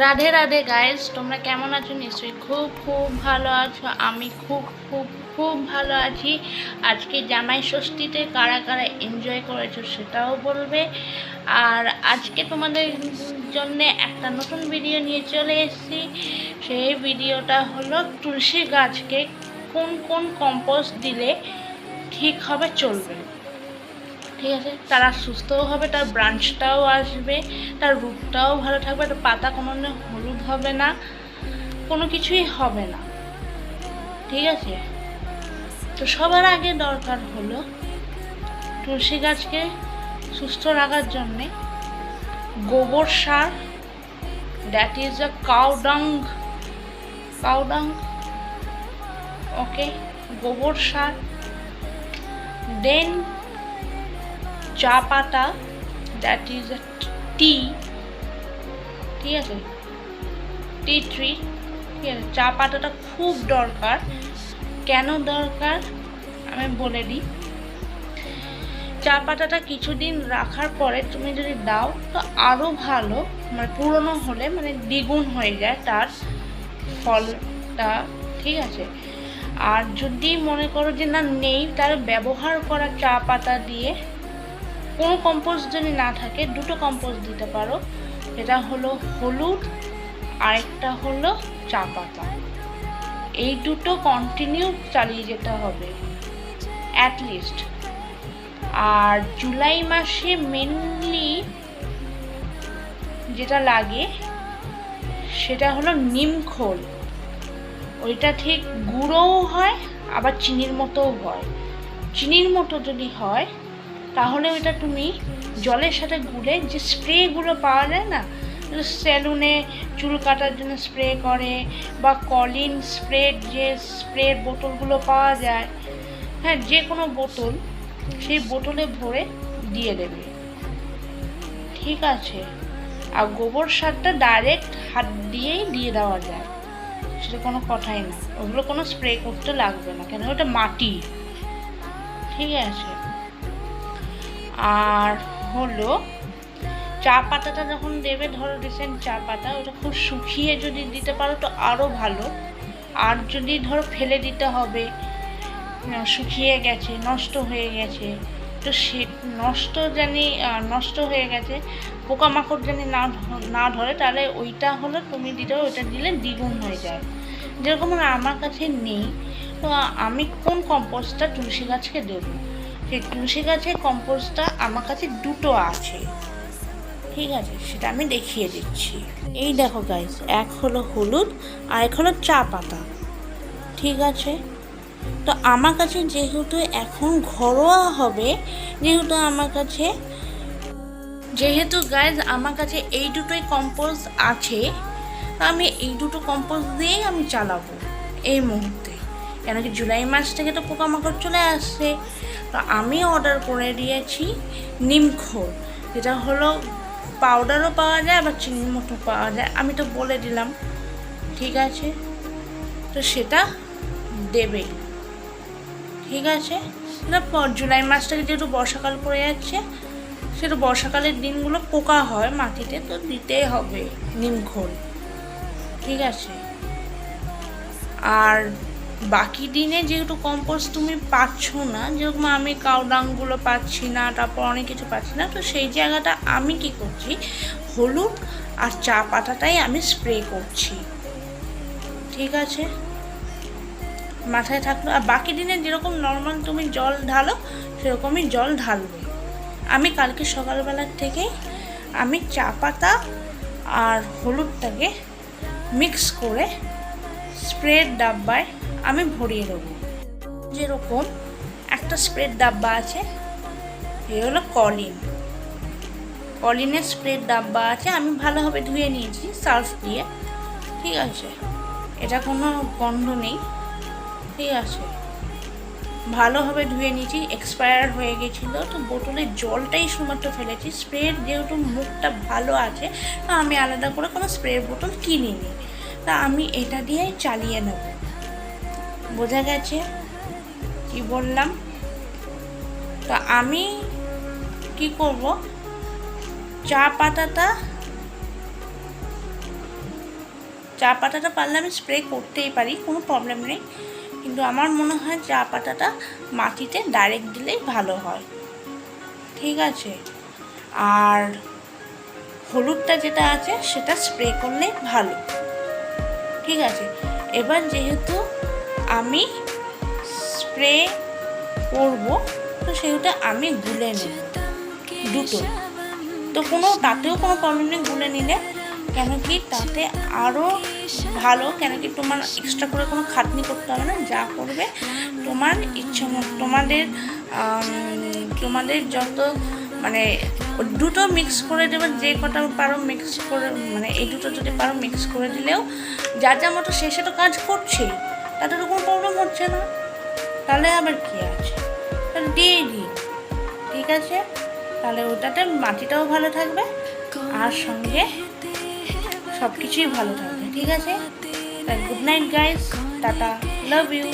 Radhe Radhe guys, তোমরা কেমন আছো? নিশ্চয়ই খুব খুব ভালো আছো। আমি খুব খুব খুব ভালো আছি। আজকে জামাই ষষ্ঠীতে কারা কারা এনজয় করেছো সেটাও বলবে। আর আজকে তোমাদের জন্য একটা নতুন ভিডিও নিয়ে চলে এসেছি। সেই ভিডিওটা হলো তুলসী গাছকে কোন কোন কম্পোস্ট দিলে ঠিক হবে, চলবে, ঠিক আছে, তারা সুস্থও হবে, তার ব্রাঞ্চটাও আসবে, তার রুটটাও ভালো থাকবে, তার পাতা কোনো হলুদ হবে না, কোনো কিছুই হবে না, ঠিক আছে। তো সবার আগে দরকার হলো তুলসী গাছকে সুস্থ রাখার জন্যে গোবর সার, দ্যাট ইজ আ কাউ ডাং, ওকে, গোবর সার, দেন চা পাতা, দ্যাট ইজ আ টি, ঠিক আছে, টি ট্রি, ঠিক আছে। চা পাতাটা খুব দরকার। কেন দরকার আমি বলে দিই। চা পাতাটা কিছুদিন রাখার পরে তুমি যদি দাও তো আরও ভালো, মানে পুরনো হলে মানে দ্বিগুণ হয়ে যায় তার ফলটা, ঠিক আছে। আর যদি মনে করো যে না নেই, তাহলে ব্যবহার করা চা পাতা দিয়ে কোনো কম্পোস্ট যদি না থাকে দুটো কম্পোস্ট দিতে পারো। এটা হলো হলুদ, আরেকটা হলো চা পাতা। এই দুটো কন্টিনিউ চালিয়ে যেতে হবে অ্যাটলিস্ট। আর জুলাই মাসে মেনলি যেটা লাগে সেটা হলো নিমখোল। ওইটা ঠিক গুঁড়োও হয়, আবার চিনির মতোও হয়। চিনির মতো যদি হয় তাহলে ওইটা তুমি জলের সাথে গুলে, যে স্প্রেগুলো পাওয়া যায় না, সেলুনে চুল কাটার জন্য স্প্রে করে, বা কলিন স্প্রে, যে স্প্রের বোতলগুলো পাওয়া যায়, হ্যাঁ, যে কোনো বোতল, সেই বোতলে ভরে দিয়ে দেবে, ঠিক আছে। আর গোবর সারটা ডাইরেক্ট হাত দিয়েই দিয়ে দেওয়া যায়, সেটা কোনো কথাই না। ওগুলো কোনো স্প্রে করতে লাগবে না, কেন ওটা মাটি, ঠিক আছে। আর হলো চা পাতাটা যখন দেবে, ধরো রিসেন্ট চা পাতা, ওটা খুব শুকিয়ে যদি দিতে পারো তো আরও ভালো। আর যদি ধরো ফেলে দিতে হবে, শুকিয়ে গেছে, নষ্ট হয়ে গেছে, তো সে নষ্ট হয়ে গেছে, পোকামাকড় জানি না ধরে, তাহলে ওইটা হলো তুমি দিতে, ওইটা দিলে দ্বিগুণ হয়ে যায়। যেরকম আমার কাছে নেই, তো আমি কোন কম্পোস্টটা তুলসী গাছকে দেবো, সেই তুলসী গাছের কম্পোস্টটা আমার কাছে দুটো আছে, ঠিক আছে, সেটা আমি দেখিয়ে দিচ্ছি। এই দেখো গাইস, এক হলো হলুদ আর এক হলো চা পাতা, ঠিক আছে। তো আমার কাছে যেহেতু এখন ঘরোয়া হবে, যেহেতু গাইস আমার কাছে এই দুটোই কম্পোস্ট আছে, তো আমি এই দুটো কম্পোস্ট দিয়েই আমি চালাবো এই মুহূর্তে। কেন কি জুলাই মাস থেকে তো পোকামাকড় চলে আসছে। তো আমি অর্ডার করে দিয়েছি নিমখোল, যেটা হলো পাউডারও পাওয়া যায়, আবার চিনির মতো পাওয়া যায়, আমি তো বলে দিলাম, ঠিক আছে। তো সেটা দেবে, ঠিক আছে। জুলাই মাস থেকে যেহেতু বর্ষাকাল পড়ে যাচ্ছে, সেটা বর্ষাকালের দিনগুলো পোকা হয় মাটিতে, তো দিতেই হবে নিমখোল, ঠিক আছে। আর বাকি দিনে যেহেতু কম্পোস্ট তুমি পাচ্ছ না, যেরকম আমি কাউডাংগুলো পাচ্ছি না, তারপর অনেক কিছু পাচ্ছি না, তো সেই জায়গাটা আমি কি করছি, হলুদ আর চা পাতাটাই আমি স্প্রে করছি, ঠিক আছে, মাথায় থাকলো। আর বাকি দিনে যেরকম নর্মাল তুমি জল ঢালো সেরকমই জল ঢালবে। আমি কালকে সকালবেলার থেকে আমি চা পাতা আর হলুদটাকে মিক্স করে স্প্রের ডাব্বায় আমি ভরিয়ে দেবো। যেরকম একটা স্প্রের ডাব্বা আছে, এই হলো কলিনের স্প্রের ডাব্বা আছে, আমি ভালোভাবে ধুয়ে নিয়েছি সার্ফ দিয়ে, ঠিক আছে, এটা কোনো গন্ধ নেই, ঠিক আছে, ভালোভাবে ধুয়ে নিয়েছি। এক্সপায়ার হয়ে গেছিলো, তো বোতলের জলটাই শুধুমাত্র ফেলেছি। স্প্রের যেহেতু মুখটা ভালো আছে, তো আমি আলাদা করে কোনো স্প্রের বোতল কিনিনি, তা আমি এটা দিয়েই চালিয়ে নেব। বোঝা গেছে কি বললাম? তো আমি কি করব, চা পাতাটা চা পাতাটা পারলে আমি স্প্রে করতেই পারি, কোনো প্রবলেম নেই, কিন্তু আমার মনে হয় চা পাতাটা মাটিতে ডাইরেক্ট দিলেই ভালো হয়। ঠিক আছে, আর হলুদটা যেটা আছে সেটা স্প্রে করলেই ভালো। ঠিক আছে, এবার যেহেতু আমি স্প্রে করব তো সেহেতু আমি গুলে নেব দুটো, তো তাতেও কোনো প্রবলেম নেই গুলে নিলে, কেন কি তাতে আরও ভালো, কেন কি তোমার এক্সট্রা করে কোনো খাটনি করতে হবে না, যা করবে তোমার ইচ্ছা মতো, তোমাদের যত মানে দুটো মিক্স করে দেবে, যে কটা পারো মিক্স করে, মানে এই দুটো যদি পারো মিক্স করে দিলেও যার যা মতো সে তো কাজ করছে, তাতে তো কোনো প্রবলেম হচ্ছে না, তাহলে আবার কী আছে, তাহলে দিয়ে দিই। ঠিক আছে, তাহলে ওটাতে মাটিটাও ভালো থাকবে আর সঙ্গে সব কিছুই ভালো থাকবে। ঠিক আছে, good night guys, tata, love you.